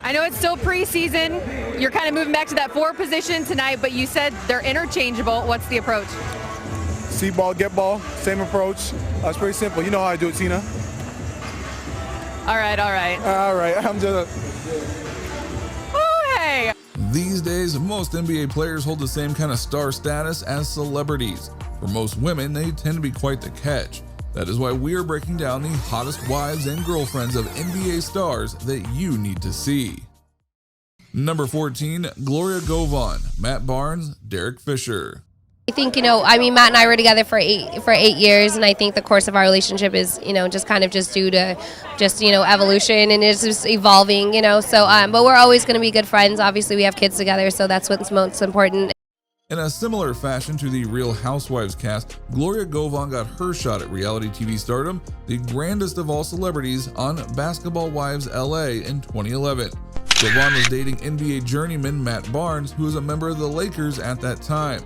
I know it's still preseason. You're kind of moving back to that 4 position tonight, but you said they're interchangeable. What's the approach? See ball, get ball, same approach. It's pretty simple. You know how I do it, Tina. All right. All right, I'm just... Oh, hey. These days, most NBA players hold the same kind of star status as celebrities. For most women, they tend to be quite the catch. That is why we are breaking down the hottest wives and girlfriends of NBA stars that you need to see. Number 14, Gloria Govan, Matt Barnes, Derek Fisher. I think, Matt and I were together for eight years, and I think the course of our relationship is, just due to evolution, and it's just evolving, but we're always going to be good friends. Obviously, we have kids together, so that's what's most important. In a similar fashion to the Real Housewives cast, Gloria Govan got her shot at reality TV stardom, the grandest of all celebrities, on Basketball Wives LA in 2011. Govan was dating NBA journeyman Matt Barnes, who was a member of the Lakers at that time.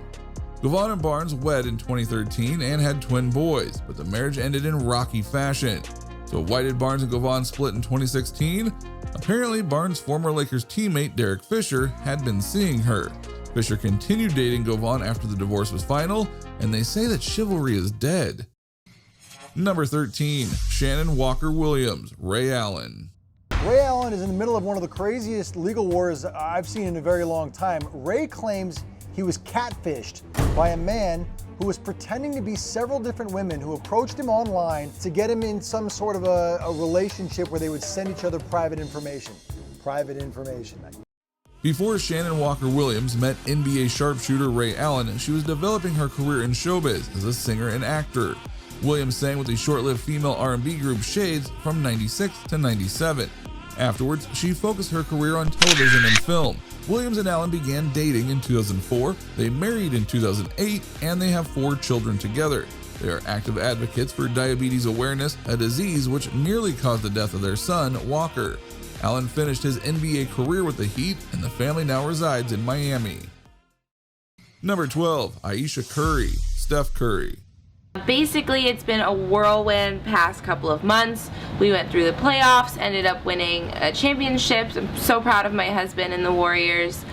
Govan and Barnes wed in 2013 and had twin boys, but the marriage ended in rocky fashion. So why did Barnes and Govan split in 2016? Apparently, Barnes' former Lakers teammate Derek Fisher had been seeing her. Fisher continued dating Govan after the divorce was final, and they say that chivalry is dead. Number 13, Shannon Walker Williams, Ray Allen. Ray Allen is in the middle of one of the craziest legal wars I've seen in a very long time. Ray claims he was catfished by a man who was pretending to be several different women who approached him online to get him in some sort of a relationship where they would send each other private information. Before Shannon Walker Williams met NBA sharpshooter Ray Allen, she was developing her career in showbiz as a singer and actor. Williams sang with the short-lived female R&B group Shades from 96 to 97. Afterwards, she focused her career on television and film. Williams and Allen began dating in 2004, they married in 2008, and they have 4 children together. They are active advocates for diabetes awareness, a disease which nearly caused the death of their son, Walker. Allen finished his NBA career with the Heat, and the family now resides in Miami. Number 12, Ayesha Curry, Steph Curry. Basically, it's been a whirlwind past couple of months. We went through the playoffs, ended up winning championships. I'm so proud of my husband and the Warriors.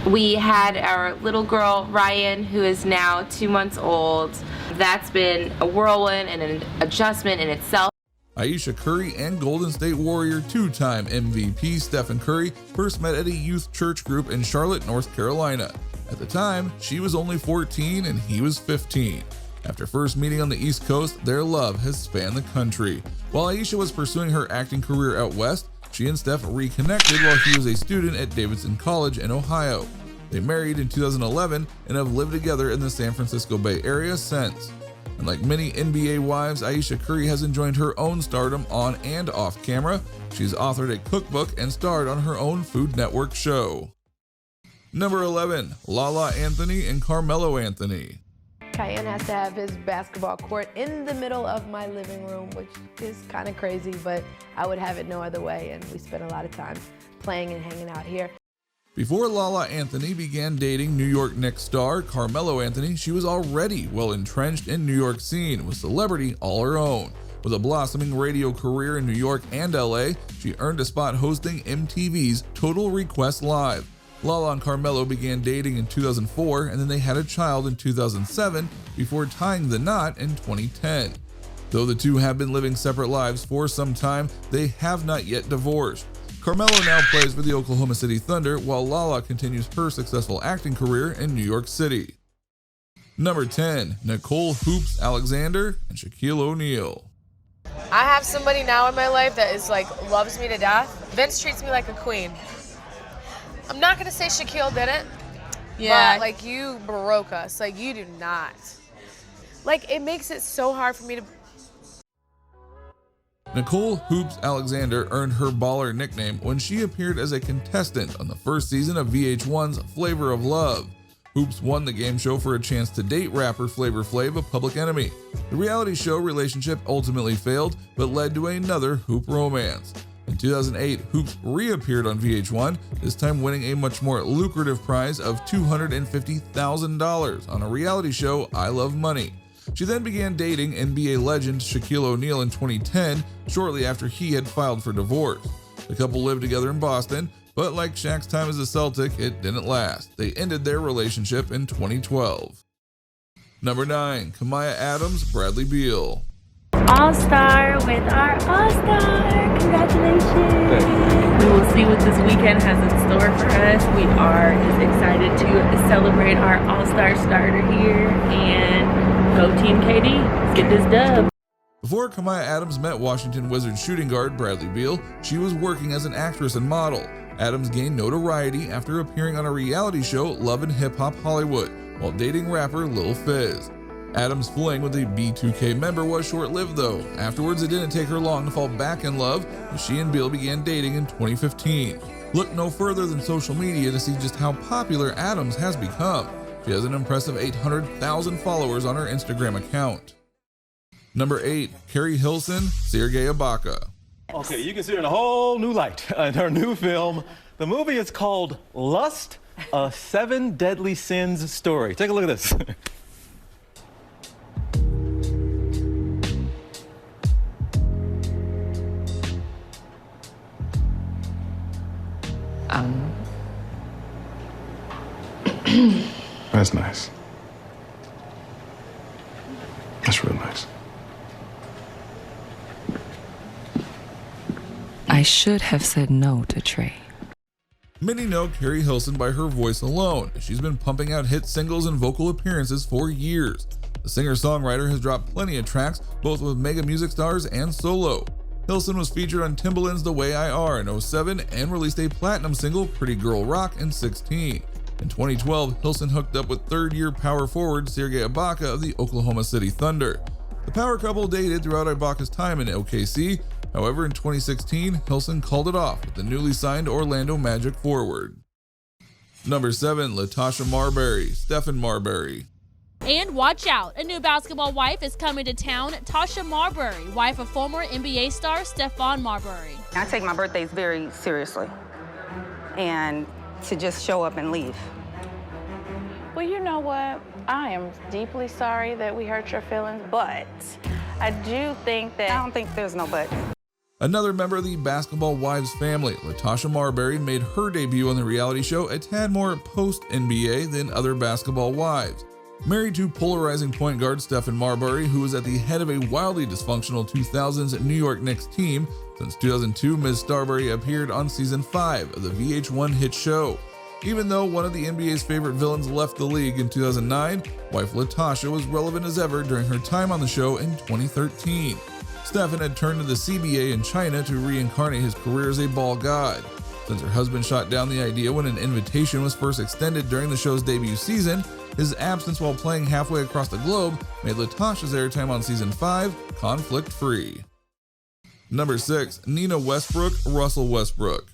We had our little girl, Ryan, who is now 2 months old. That's been a whirlwind and an adjustment in itself. Ayesha Curry and Golden State Warrior 2-time MVP Stephen Curry first met at a youth church group in Charlotte, North Carolina. At the time, she was only 14 and he was 15. After first meeting on the East Coast, their love has spanned the country. While Ayesha was pursuing her acting career out west, she and Steph reconnected while he was a student at Davidson College in Ohio. They married in 2011 and have lived together in the San Francisco Bay Area since. And like many NBA wives, Ayesha Curry has enjoyed her own stardom on and off camera. She's authored a cookbook and starred on her own Food Network show. Number 11, Lala Anthony and Carmelo Anthony. Cayenne has to have his basketball court in the middle of my living room, which is kind of crazy, but I would have it no other way, and we spend a lot of time playing and hanging out here. Before Lala Anthony began dating New York Knicks star Carmelo Anthony, she was already well entrenched in New York scene with celebrity all her own. With a blossoming radio career in New York and LA, she earned a spot hosting MTV's Total Request Live. Lala and Carmelo began dating in 2004, and then they had a child in 2007 before tying the knot in 2010. Though the two have been living separate lives for some time, they have not yet divorced. Carmelo now plays for the Oklahoma City Thunder, while Lala continues her successful acting career in New York City. Number 10, Nicole Hoops Alexander and Shaquille O'Neal. I have somebody now in my life that is loves me to death. Vince treats me like a queen. I'm not gonna say Shaquille did it. Yeah. But you broke us. You do not. It makes it so hard for me to. Nicole Hoops Alexander earned her baller nickname when she appeared as a contestant on the first season of VH1's Flavor of Love. Hoops won the game show for a chance to date rapper Flavor Flav of Public Enemy. The reality show relationship ultimately failed, but led to another Hoop romance. In 2008, Hoops reappeared on VH1, this time winning a much more lucrative prize of $250,000 on a reality show, I Love Money. She then began dating NBA legend Shaquille O'Neal in 2010, shortly after he had filed for divorce. The couple lived together in Boston, but like Shaq's time as a Celtic, it didn't last. They ended their relationship in 2012. Number 9, Kamaya Adams, Bradley Beal. All-star with our All-star. Congratulations. We will see what this weekend has in store for us. We are just excited to celebrate our All-star starter here and go Team KD. Let's get this dub. Before Kamaya Adams met Washington Wizards shooting guard Bradley Beal, she was working as an actress and model. Adams gained notoriety after appearing on a reality show Love and Hip Hop Hollywood while dating rapper Lil Fizz. Adams' fling with a B2K member was short-lived though. Afterwards, it didn't take her long to fall back in love as she and Beal began dating in 2015. Look no further than social media to see just how popular Adams has become. She has an impressive 800,000 followers on her Instagram account. Number 8, Carrie Hilson, Sergei Ibaka. Okay, you can see her in a whole new light in her new film. The movie is called Lust, a 7 Deadly Sins story. Take a look at this. That's nice. That's real nice. I should have said no to Trey. Many know Carrie Hilson by her voice alone. She's been pumping out hit singles and vocal appearances for years. The singer-songwriter has dropped plenty of tracks, both with mega music stars and solo. Hilson was featured on Timbaland's The Way I Are in 2007 and released a platinum single, Pretty Girl Rock, in 2016. In 2012, Hilson hooked up with third-year power forward Sergei Ibaka of the Oklahoma City Thunder. The power couple dated throughout Ibaka's time in OKC. However, in 2016, Hilson called it off with the newly signed Orlando Magic forward. Number 7, Latasha Marbury, Stephen Marbury. And watch out, a new basketball wife is coming to town, Tasha Marbury, wife of former NBA star Stephon Marbury. I take my birthdays very seriously, and to just show up and leave. Well, you know what? I am deeply sorry that we hurt your feelings, but I do think that... I don't think there's no but. Another member of the Basketball Wives family, Latasha Marbury, made her debut on the reality show a tad more post-NBA than other basketball wives. Married to polarizing point guard Stephen Marbury, who was at the head of a wildly dysfunctional 2000s New York Knicks team. Since 2002, Ms. Starbury appeared on season 5 of the VH1 hit show. Even though one of the NBA's favorite villains left the league in 2009, wife Latasha was relevant as ever during her time on the show in 2013. Stephen had turned to the CBA in China to reincarnate his career as a ball god. Since her husband shot down the idea when an invitation was first extended during the show's debut season, his absence while playing halfway across the globe made Latasha's airtime on season 5 conflict-free. Number 6, Nina Westbrook, Russell Westbrook.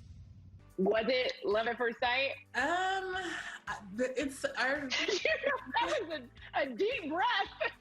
Was it love at first sight? It's our. That was a deep breath.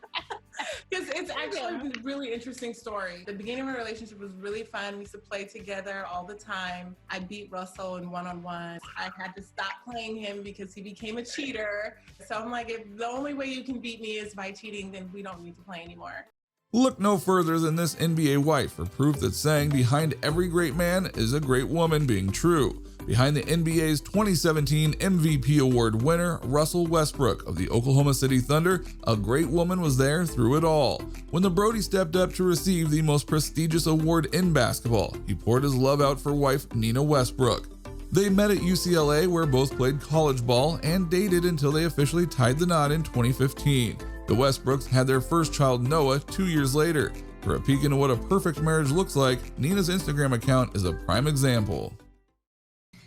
Because it's actually a really interesting story. The beginning of our relationship was really fun. We used to play together all the time. I beat Russell in one-on-one. I had to stop playing him because he became a cheater. So I'm like, if the only way you can beat me is by cheating, then we don't need to play anymore. Look no further than this NBA wife for proof that saying behind every great man is a great woman being true. Behind the NBA's 2017 MVP award winner, Russell Westbrook of the Oklahoma City Thunder, a great woman was there through it all. When the Brody stepped up to receive the most prestigious award in basketball, he poured his love out for wife Nina Westbrook. They met at UCLA where both played college ball and dated until they officially tied the knot in 2015. The Westbrooks had their first child Noah 2 years later. For a peek into what a perfect marriage looks like, Nina's Instagram account is a prime example.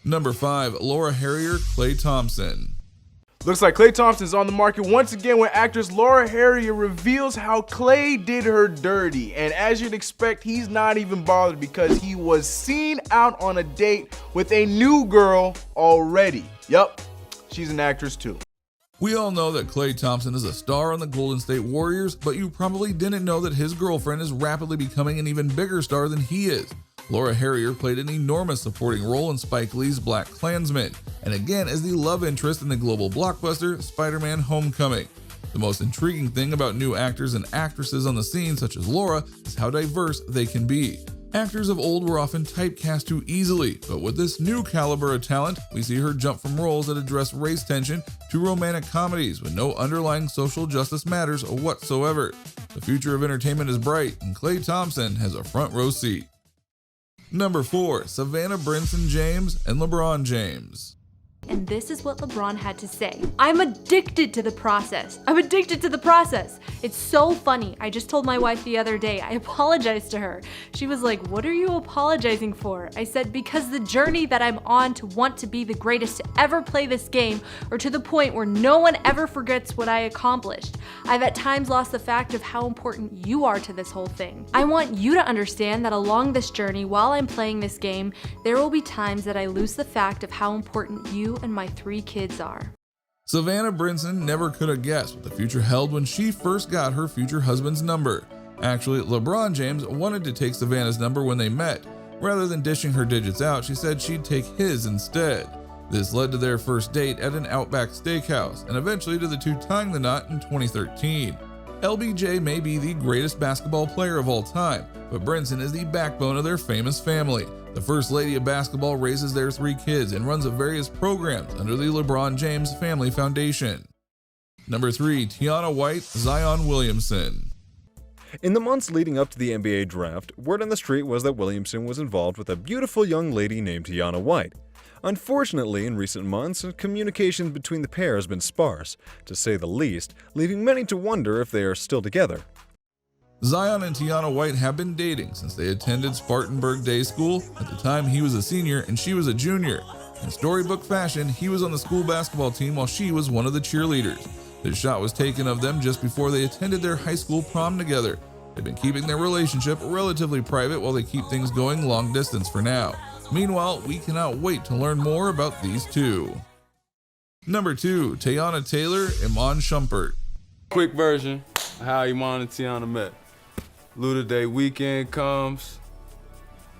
Number 5, Laura Harrier, Klay Thompson. Looks like Klay Thompson is on the market once again when actress Laura Harrier reveals how Klay did her dirty. And as you'd expect, he's not even bothered because he was seen out on a date with a new girl already. Yup, she's an actress too. We all know that Klay Thompson is a star on the Golden State Warriors, but you probably didn't know that his girlfriend is rapidly becoming an even bigger star than he is. Laura Harrier played an enormous supporting role in Spike Lee's BlacKkKlansman, and again as the love interest in the global blockbuster Spider-Man: Homecoming. The most intriguing thing about new actors and actresses on the scene such as Laura is how diverse they can be. Actors of old were often typecast too easily, but with this new caliber of talent, we see her jump from roles that address race tension to romantic comedies with no underlying social justice matters whatsoever. The future of entertainment is bright, and Klay Thompson has a front row seat. Number 4. Savannah Brinson James and LeBron James. And this is what LeBron had to say. I'm addicted to the process. I'm addicted to the process. It's so funny. I just told my wife the other day, I apologized to her. She was like, what are you apologizing for? I said, because the journey that I'm on to want to be the greatest to ever play this game, or to the point where no one ever forgets what I accomplished. I've at times lost the fact of how important you are to this whole thing. I want you to understand that along this journey, while I'm playing this game, there will be times that I lose the fact of how important you and my 3 kids are. Savannah Brinson never could have guessed what the future held when she first got her future husband's number. Actually, LeBron James wanted to take Savannah's number when they met. Rather than dishing her digits out, she said she'd take his instead. This led to their first date at an Outback Steakhouse, and eventually to the two tying the knot in 2013. LBJ may be the greatest basketball player of all time, but Brinson is the backbone of their famous family. The First Lady of Basketball raises their 3 kids and runs various programs under the LeBron James Family Foundation. Number 3. Tiana White, Zion Williamson. In the months leading up to the NBA draft, word on the street was that Williamson was involved with a beautiful young lady named Tiana White. Unfortunately, in recent months, communication between the pair has been sparse, to say the least, leaving many to wonder if they are still together. Zion and Tiana White have been dating since they attended Spartanburg Day School. At the time, he was a senior and she was a junior. In storybook fashion, he was on the school basketball team while she was one of the cheerleaders. This shot was taken of them just before they attended their high school prom together. They've been keeping their relationship relatively private while they keep things going long distance for now. Meanwhile, we cannot wait to learn more about these two. Number 2. Teyana Taylor, Iman Shumpert. Quick version of how Iman and Tiana met. Luda Day weekend comes,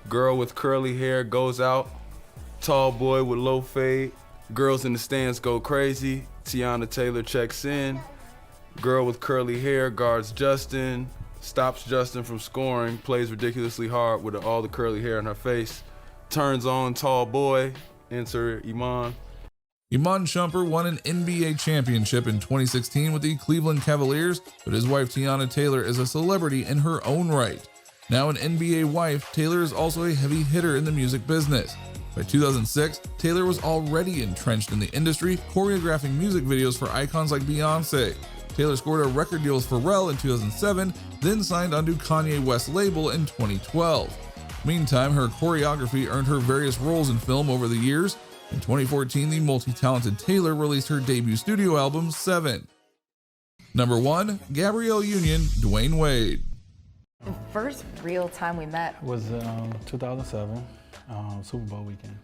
girl with curly hair goes out, tall boy with low fade, girls in the stands go crazy, Tiana Taylor checks in, girl with curly hair guards Justin, stops Justin from scoring, plays ridiculously hard with all the curly hair in her face, turns on tall boy, enter Iman. Iman Shumpert won an NBA championship in 2016 with the Cleveland Cavaliers, but his wife Teyana Taylor is a celebrity in her own right. Now an NBA wife, Taylor is also a heavy hitter in the music business. By 2006, Taylor was already entrenched in the industry, choreographing music videos for icons like Beyonce. Taylor scored a record deal with Pharrell in 2007, then signed onto Kanye West's label in 2012. Meantime, her choreography earned her various roles in film over the years. In 2014, the multi-talented Taylor released her debut studio album, 7. Number 1. Gabrielle Union, Dwayne Wade. The first real time we met was 2007, Super Bowl weekend.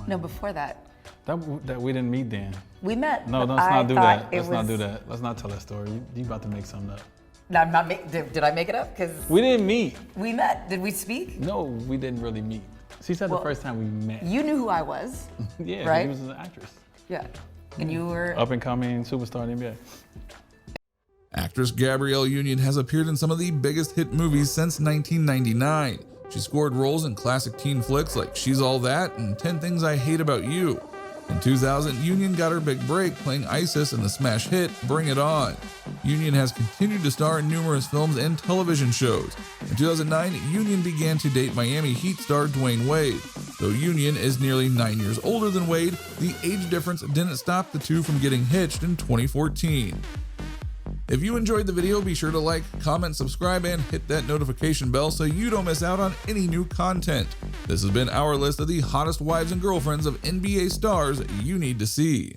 No, before that. That we didn't meet then. We met. No, let's not do that. Let's not do that. Let's not tell that story. You about to make something up. No, I'm not. Did I make it up? Because we didn't meet. We met. Did we speak? No, we didn't really meet. She said the first time we met. You knew who I was. Yeah, right? She was an actress. Yeah. And you were up and coming superstar in the NBA. Actress Gabrielle Union has appeared in some of the biggest hit movies since 1999. She scored roles in classic teen flicks like She's All That and 10 Things I Hate About You. In 2000, Union got her big break playing Isis in the smash hit Bring It On. Union has continued to star in numerous films and television shows. In 2009, Union began to date Miami Heat star Dwayne Wade. Though Union is nearly 9 years older than Wade, the age difference didn't stop the two from getting hitched in 2014. If you enjoyed the video, be sure to like, comment, subscribe, and hit that notification bell so you don't miss out on any new content. This has been our list of the hottest wives and girlfriends of NBA stars you need to see.